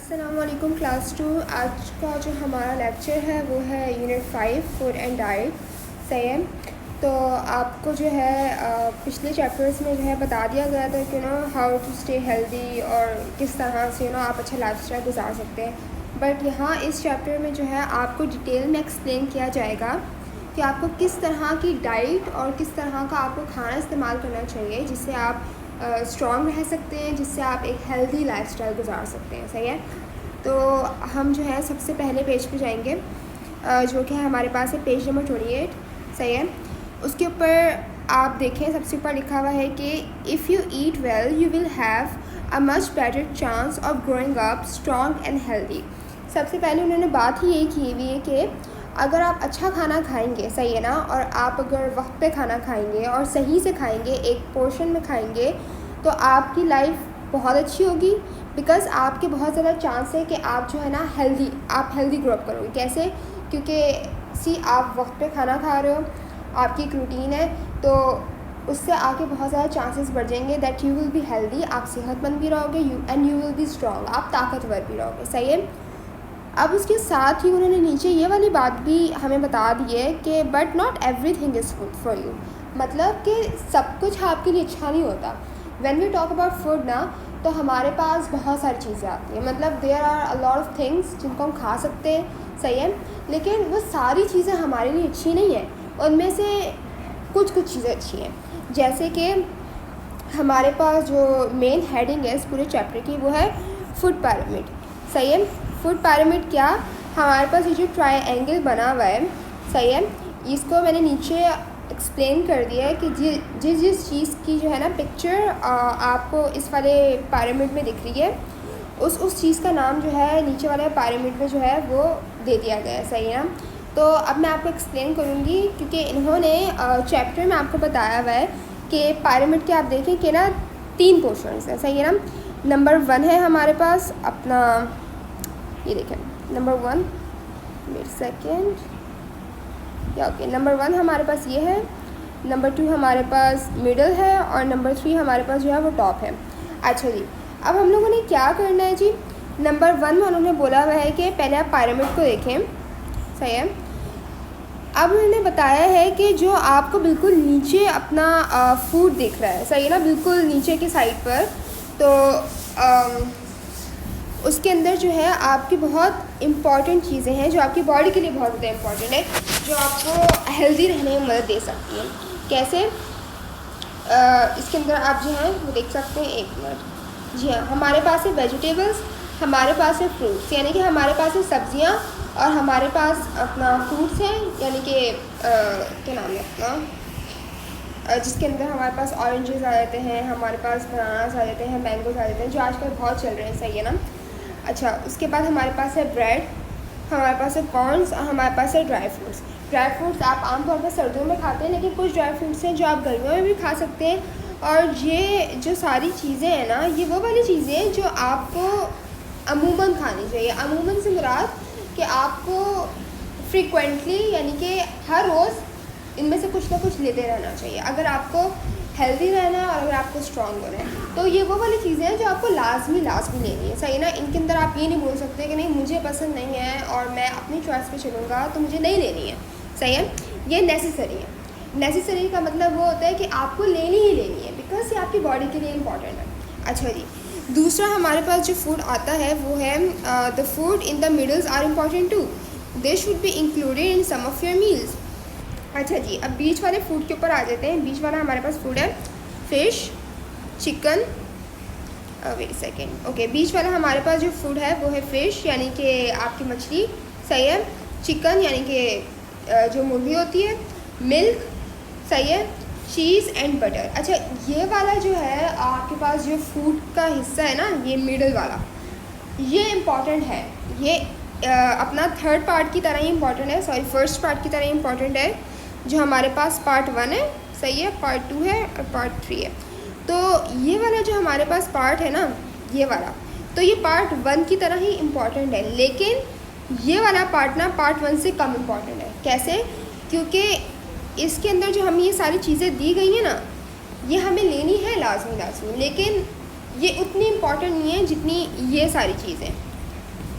अस्सलाम वालेकुम क्लास 2। आज का जो हमारा लेक्चर है वो है यूनिट 5 फूड एंड डाइट। सही है। तो आपको जो है पिछले चैप्टर्स में जो है बता दिया गया था कि हाउ टू स्टे हेल्दी और किस तरह से आप अच्छा लाइफस्टाइल गुजार सकते हैं। बट यहाँ इस चैप्टर में जो है आपको डिटेल में एक्सप्लेन किया जाएगा कि आपको किस तरह की डाइट और किस तरह का आपको खाना इस्तेमाल करना चाहिए जिससे आप स्ट्रॉन्ग रह सकते हैं, जिससे आप एक हेल्दी लाइफस्टाइल गुजार सकते हैं। सही है। तो हम जो है सबसे पहले पेज पे जाएंगे जो कि हमारे पास है पेज नंबर 28। सही है। उसके ऊपर आप देखें सबसे ऊपर लिखा हुआ है कि if you eat well you will have a much better chance of growing up strong and healthy. सबसे पहले उन्होंने बात ही यही की हुई है कि अगर आप अच्छा खाना खाएंगे, सही है ना, और आप अगर वक्त पे खाना खाएंगे और सही से खाएंगे, एक पोर्शन में खाएंगे, तो आपकी लाइफ बहुत अच्छी होगी। बिकॉज़ आपके बहुत ज़्यादा चांस है कि आप जो है ना आप हेल्दी ग्रो अप करोगे। कैसे? क्योंकि आप वक्त पे खाना खा रहे हो, आपकी एक रूटीन है, तो उससे आके बहुत ज़्यादा चांसेस बढ़ जाएंगे that you will be healthy. आप सेहतमंद भी रहोगे and you will be strong, आप ताकतवर भी रहोगे। सही है। अब उसके साथ ही उन्होंने नीचे ये वाली बात भी हमें बता दी है कि but not everything is food for you. मतलब कि सब कुछ आपके लिए अच्छा नहीं होता। When we talk about food ना, तो हमारे पास बहुत सारी चीज़ें आती हैं। मतलब there are a lot of things जिनको हम खा सकते हैं। सही है। लेकिन वो सारी चीज़ें हमारे लिए अच्छी नहीं है। उनमें से कुछ चीज़ें अच्छी हैं। जैसे कि हमारे पास जो मेन हेडिंग है इस पूरे चैप्टर की वो है फूड पिरामिड। सही है। फूड पिरामिड क्या, हमारे पास ये जो ट्रायंगल बना हुआ है, सही है, इसको मैंने नीचे एक्सप्लेन कर दिया है कि जिस चीज़ की जो है ना पिक्चर आपको इस वाले पिरामिड में दिख रही है, उस चीज़ का नाम जो है नीचे वाले पिरामिड में जो है वो दे दिया गया है। सही है ना। तो अब मैं आपको एक्सप्लेन करूँगी क्योंकि इन्होंने चैप्टर में आपको बताया हुआ है कि पिरामिड के आप देखें कि ना 3 पोर्शंस हैं। सही है ना। नंबर 1 है हमारे पास अपना, ये देखें नंबर 1, वेट सेकेंड, या ओके, नंबर 1 हमारे पास ये है, नंबर 2 हमारे पास मिडल है और नंबर 3 हमारे पास जो है वो टॉप है। अच्छा जी, अब हम लोगों ने क्या करना है जी। नंबर 1 में उन्होंने बोला हुआ है कि पहले आप पिरामिड को देखें। सही है। अब उन्होंने बताया है कि जो आपको बिल्कुल नीचे अपना फूड दिख रहा है, सही है ना, बिल्कुल नीचे की साइड पर, तो उसके अंदर जो है आपकी बहुत इम्पॉर्टेंट चीज़ें हैं जो आपकी बॉडी के लिए बहुत ज़्यादा इम्पॉर्टेंट है, जो आपको हेल्दी रहने में मदद दे सकती हैं। कैसे? इसके अंदर आप जो हैं वो देख सकते हैं। एक मिनट। जी हाँ, हमारे पास है वेजिटेबल्स, हमारे पास है फ्रूट्स, यानी कि हमारे पास है सब्जियां, और हमारे पास अपना फ्रूट्स हैं, यानी कि क्या नाम है अपना, जिसके अंदर हमारे पास ऑरेंजेस आ जाते हैं, हमारे पास बनानास आ जाते हैं, मैंगोज आ जाते हैं, जो आजकल बहुत चल रहे हैं। सही है ना। अच्छा, उसके बाद हमारे पास है ब्रेड, हमारे पास है कॉर्न्स, और हमारे पास है ड्राई फ्रूट्स। ड्राई फ्रूट्स आप आमतौर पर सर्दियों में खाते हैं, लेकिन कुछ ड्राई फ्रूट्स हैं जो आप गर्मियों में भी खा सकते हैं। और ये जो सारी चीज़ें हैं ना, ये वो वाली चीज़ें हैं जो आपको अमूमन खानी चाहिए। अमूमन से मुराद कि आपको फ्रीक्वेंटली, यानी कि हर रोज़ इनमें से कुछ ना कुछ लेते रहना चाहिए अगर आपको हेल्दी रहना है और अगर आपको स्ट्रॉन्ग होना है। तो ये वो वाली चीज़ें हैं जो आपको लाजमी लेनी है। सही ना। इनके अंदर आप ये नहीं बोल सकते कि नहीं मुझे पसंद नहीं है और मैं अपनी चॉइस पे चलूँगा तो मुझे नहीं लेनी है। सही है। ये नेसेसरी है। नेसेसरी का मतलब वो होता है कि आपको लेनी ही लेनी है, बिकॉज ये आपकी बॉडी के लिए इम्पॉर्टेंट है। अच्छा जी, दूसरा हमारे पास जो फूड आता है वो है the food in the middles are important too, they should be included in some of your meals. अच्छा जी, अब बीच वाले फूड के ऊपर आ जाते हैं। बीच वाला हमारे पास फूड है fish, chicken, wait second, okay, बीच वाला हमारे पास जो फूड है वो है फ़िश, यानी कि आपकी मछली। सही है। चिकन यानी कि जो मुर्गी होती है, मिल्क, सही है, चीज़ एंड बटर। अच्छा, ये वाला जो है आपके पास जो फूड का हिस्सा है ना, ये मिडल वाला, ये इम्पॉर्टेंट है। ये अपना थर्ड पार्ट की तरह ही इम्पॉर्टेंट है, सॉरी फर्स्ट पार्ट की तरह ही इम्पॉर्टेंट है। जो हमारे पास पार्ट 1 है, सही है, पार्ट 2 है और पार्ट 3 है। तो ये वाला जो हमारे पास पार्ट है ना, ये वाला, तो ये पार्ट 1 की तरह ही इम्पॉर्टेंट है, लेकिन ये वाला पार्ट ना पार्ट 1 से कम इम्पॉर्टेंट है। कैसे? क्योंकि इसके अंदर जो हमें ये सारी चीज़ें दी गई हैं ना, ये हमें लेनी है लाजमी, लेकिन ये उतनी इम्पॉर्टेंट नहीं है जितनी ये सारी चीज़ें।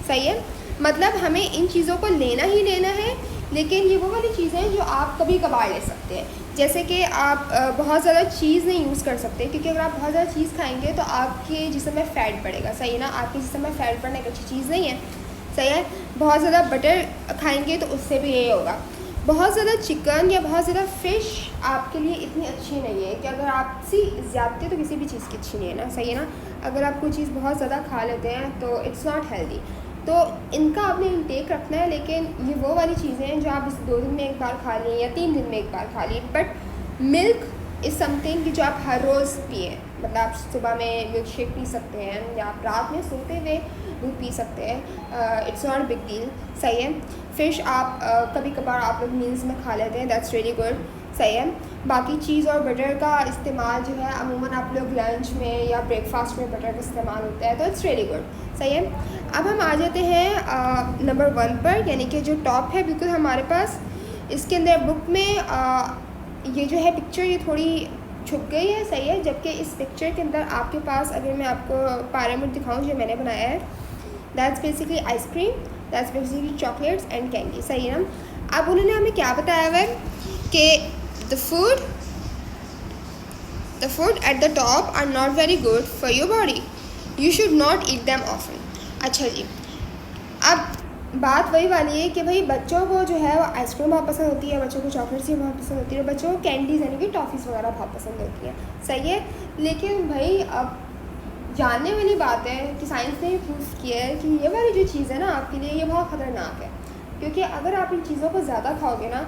सही है, मतलब हमें इन चीज़ों को लेना ही लेना है, लेकिन ये वो वाली चीज़ें हैं जो आप कभी कभार ले सकते हैं। जैसे कि आप बहुत ज़्यादा चीज़ नहीं यूज़ कर सकते, क्योंकि अगर आप बहुत ज़्यादा चीज़ खाएंगे तो आपके जिस्म में फ़ैट बढ़ेगा। सही है ना, आपके जिस्म में फ़ैट बढ़ना एक अच्छी चीज़ नहीं है। सही है, बहुत ज़्यादा बटर खाएंगे तो उससे भी यही होगा। बहुत ज़्यादा चिकन या बहुत ज़्यादा फ़िश आपके लिए इतनी अच्छी नहीं है, कि अगर आपसी ज़्यादती तो किसी भी चीज़ की अच्छी नहीं है ना। सही है ना, अगर आप कोई चीज़ बहुत ज़्यादा खा लेते हैं तो इट्स नॉट हेल्दी, तो इनका आपने इंटेक रखना है। लेकिन ये वो वाली चीज़ें हैं जो आप इस 2 दिन में एक बार खा लें या 3 दिन में एक बार खा लें। बट मिल्क इज़ समथिंग कि जो आप हर रोज़ पिए, मतलब आप सुबह में मिल्क शेक पी सकते हैं या आप रात में सोते हुए दूध पी सकते हैं। It's not big deal. सही है, फ़िश आप कभी कभार आप लोग मील्स में खा लेते हैं, दैट्स रियली गुड। सही है, बाकी चीज़ और बटर का इस्तेमाल जो है अमूमन आप लोग लंच में या ब्रेकफास्ट में बटर का इस्तेमाल होता है, तो इट्स रियली गुड। सही है, अब हम आ जाते हैं नंबर 1 पर, यानी कि जो टॉप है बिल्कुल हमारे पास। इसके अंदर बुक में ये जो है पिक्चर ये थोड़ी छुप गई है। सही है, जबकि इस पिक्चर के अंदर आपके पास अगर मैं आपको पिरामिड दिखाऊं जो मैंने बनाया है, that's basically ice cream, that's basically chocolates and candy. सही है ना, अब उन्होंने हमें क्या बताया हुआ है कि the food at the top are not very good for your body, you should not eat them often। अच्छा जी, अब बात वही वाली है कि भाई बच्चों को जो है वो आइसक्रीम बहुत पसंद होती है, बच्चों को चॉकलेट्स भी बहुत पसंद होती है, बच्चों को कैंडीज़ यानी कि टॉफ़ीज़ वगैरह बहुत पसंद होती हैं। सही है, लेकिन भाई अब जानने वाली बात है कि साइंस ने प्रूफ किया है कि ये वाली जो चीज़ है ना आपके लिए ये बहुत ख़तरनाक है, क्योंकि अगर आप इन चीज़ों को ज़्यादा खाओगे ना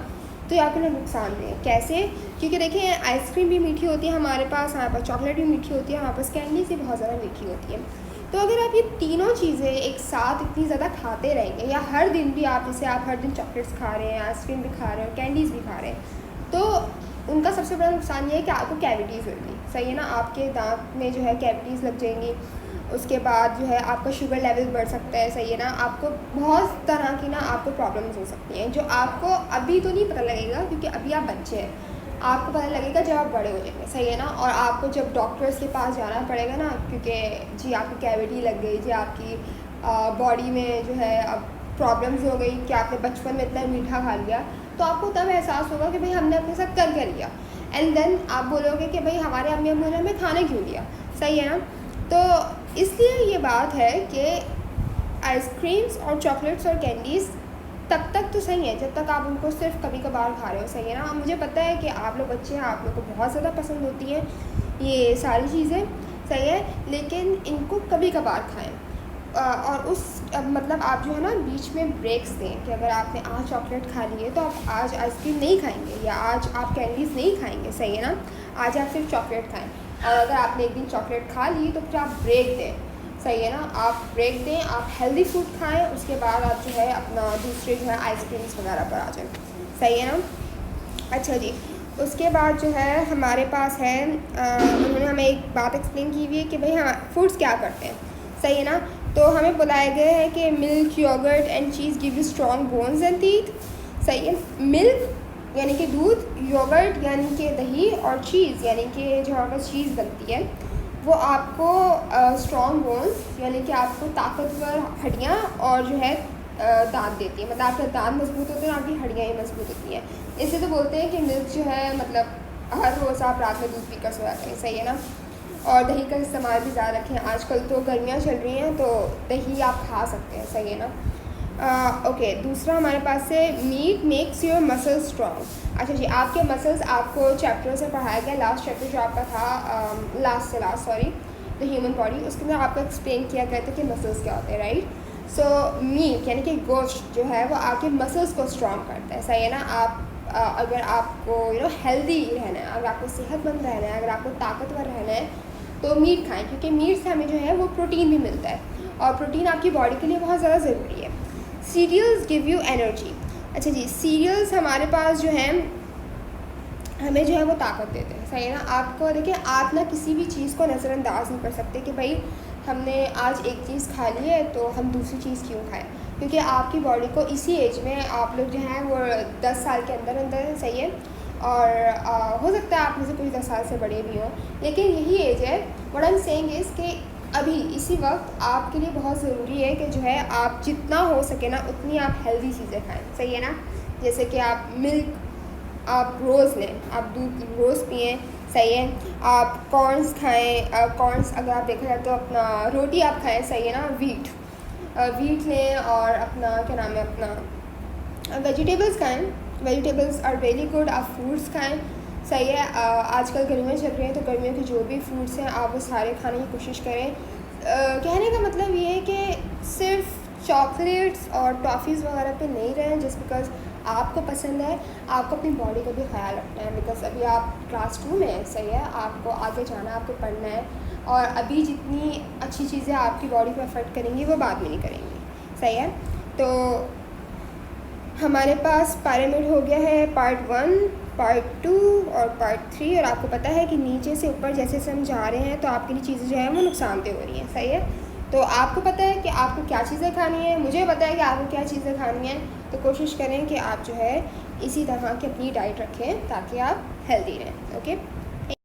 तो ये आपके लिए नुकसान है। कैसे? क्योंकि देखिए आइसक्रीम भी मीठी होती है हमारे पास चॉकलेट भी मीठी होती है, हमारे पास कैंडीज़ भी बहुत ज़्यादा मीठी होती है। तो अगर आप ये तीनों चीज़ें एक साथ इतनी ज़्यादा खाते रहेंगे, या हर दिन भी आप जैसे आप हर दिन चॉकलेट्स खा रहे हैं, आइसक्रीम भी खा रहे हैं, कैंडीज़ भी खा रहे हैं, तो उनका सबसे बड़ा नुकसान ये है कि आपको कैविटीज़ होगी। सही है ना, आपके दांत में जो है कैविटीज़ लग जाएंगी। उसके बाद जो है आपका शुगर लेवल बढ़ सकता है। सही है ना, आपको बहुत तरह की ना आपको प्रॉब्लम्स हो सकती हैं, जो आपको अभी तो नहीं पता लगेगा क्योंकि अभी आप बच्चे हैं, आपको पता लगेगा जब आप बड़े हो जाएंगे। सही है ना, और आपको जब डॉक्टर्स के पास जाना पड़ेगा ना, क्योंकि जी आपकी कैविटी लग गई, जी आपकी बॉडी में जो है अब प्रॉब्लम्स हो गई कि आपने बचपन में इतना मीठा खा लिया, तो आपको तब एहसास होगा कि भाई हमने अपने साथ कर क्या लिया। एंड देन आप बोलोगे कि भाई हमारे अम्मी अब्बू ने हमें खाने क्यों दिया। सही है ना, तो इसलिए ये बात है कि आइसक्रीम्स और चॉकलेट्स और कैंडीज़ तब तक तो सही है जब तक आप उनको सिर्फ कभी कभार खा रहे हो। सही है ना, मुझे पता है कि आप लोग बच्चे हैं, आप लोग को बहुत ज़्यादा पसंद होती हैं ये सारी चीज़ें। सही है, लेकिन इनको कभी कभार खाएं। और उस मतलब आप जो है ना बीच में ब्रेक्स दें कि अगर आपने आज चॉकलेट खा ली है तो आप आज आइसक्रीम नहीं खाएंगे, या आज आप कैंडीज़ नहीं खाएंगे। सही है ना, आज आप सिर्फ चॉकलेट खाएं, और अगर आपने एक दिन चॉकलेट खा ली तो फिर आप ब्रेक दें। सही है ना, आप ब्रेक दें, आप हेल्दी फूड खाएं, उसके बाद आप जो है अपना दूसरे जो है आइसक्रीम्स वगैरह पर आ जाएं। सही है ना, अच्छा जी, उसके बाद जो है हमारे पास है उन्होंने हमें एक बात एक्सप्लेन की हुई है कि भाई हाँ फूड्स क्या करते हैं। सही है ना, तो हमें बुलाया गया है कि milk, yogurt and cheese give you strong bones and teeth. सही है, मिल्क यानी कि दूध, योगर्ट यानी कि दही, और चीज़ यानी कि जो हमारे पास चीज़ बनती है वो आपको स्ट्रॉन्ग बोन्स यानी कि आपको ताकतवर हड्डियाँ और जो है दांत देती है, मतलब आपके दांत मजबूत होते हैं, आपकी हड्डियाँ ही मजबूत होती हैं। इससे तो बोलते हैं कि मिल्क जो है मतलब हर रोज़ आप रात में दूध पीकर सो जाते हैं। सही है ना, और दही का इस्तेमाल भी ज़्यादा रखें, आजकल तो गर्मियाँ चल रही हैं तो दही आप खा सकते हैं। सही है ना, ओके, दूसरा हमारे पास है meat makes your muscles strong. अच्छा जी, आपके मसल्स आपको चैप्टर से पढ़ाया गया, लास्ट चैप्टर जो आपका था लास्ट द ह्यूमन बॉडी, उसके अंदर आपको एक्सप्लेन किया गया था कि मसल्स क्या होते हैं, राइट। सो मीट यानी कि गोश्त जो है वो आपके मसल्स को स्ट्रॉन्ग करता है। सही है ना, आप अगर आपको हेल्दी रहना है, अगर आपको सेहतमंद रहना है, अगर आपको ताकतवर रहना है तो मीट खाएं, क्योंकि मीट से हमें जो है वो प्रोटीन भी मिलता है, और प्रोटीन आपकी बॉडी के लिए बहुत ज़्यादा ज़रूरी है। Cereals give you energy. अच्छा जी, सीरियल्स हमारे पास जो हैं हमें जो है वो ताकत देते हैं। सही है ना, आपको देखिए आप ना किसी भी चीज़ को नज़रअंदाज नहीं कर सकते कि भाई हमने आज एक चीज़ खा ली है तो हम दूसरी चीज़ क्यों खाएं, क्योंकि आपकी बॉडी को इसी एज में आप लोग जो हैं वो 10 साल के अंदर अंदर, सही है, और हो सकता है आप में से कुछ 10 साल से बड़े भी हों, लेकिन यही एज है। What I am saying is कि अभी इसी वक्त आपके लिए बहुत ज़रूरी है कि जो है आप जितना हो सके ना उतनी आप हेल्दी चीज़ें खाएं, सही है ना। जैसे कि आप मिल्क आप रोज़ लें, आप दूध रोज़ पिएं, सही है। आप कॉर्न्स खाएं, कॉर्न्स अगर आप देखा जाए तो अपना रोटी आप खाएं, सही है ना। वीट लें और अपना क्या नाम है अपना वेजिटेबल्स खाएं, वेजिटेबल्स आर वेरी गुड। आप फ्रूट्स खाएं, सही है। आजकल गर्मियाँ चल रही हैं तो गर्मियों के जो भी फ्रूट्स हैं आप वो सारे खाने की कोशिश करें। कहने का मतलब ये है कि सिर्फ चॉकलेट्स और टॉफ़ीज़ वगैरह पे नहीं रहें जस्ट बिकॉज़ आपको पसंद है। आपको अपनी बॉडी का भी ख्याल रखना है बिकॉज़ अभी आप क्लास 2 में हैं, सही है। आपको आगे जाना है, आपको पढ़ना है और अभी जितनी अच्छी चीज़ें आपकी बॉडी को अफेक्ट करेंगी वो बाद में नहीं करेंगी, सही है। तो हमारे पास पिरामिड हो गया है पार्ट 1, पार्ट 2 और पार्ट 3। और आपको पता है कि नीचे से ऊपर जैसे जैसे हम जा रहे हैं तो आपके लिए चीज़ें जो है वो नुकसानदेह हो रही हैं, सही है। तो आपको पता है कि आपको क्या चीज़ें खानी है, मुझे पता है कि आपको क्या चीज़ें खानी है। तो कोशिश करें कि आप जो है इसी तरह की अपनी डाइट रखें ताकि आप हेल्दी रहें। ओके।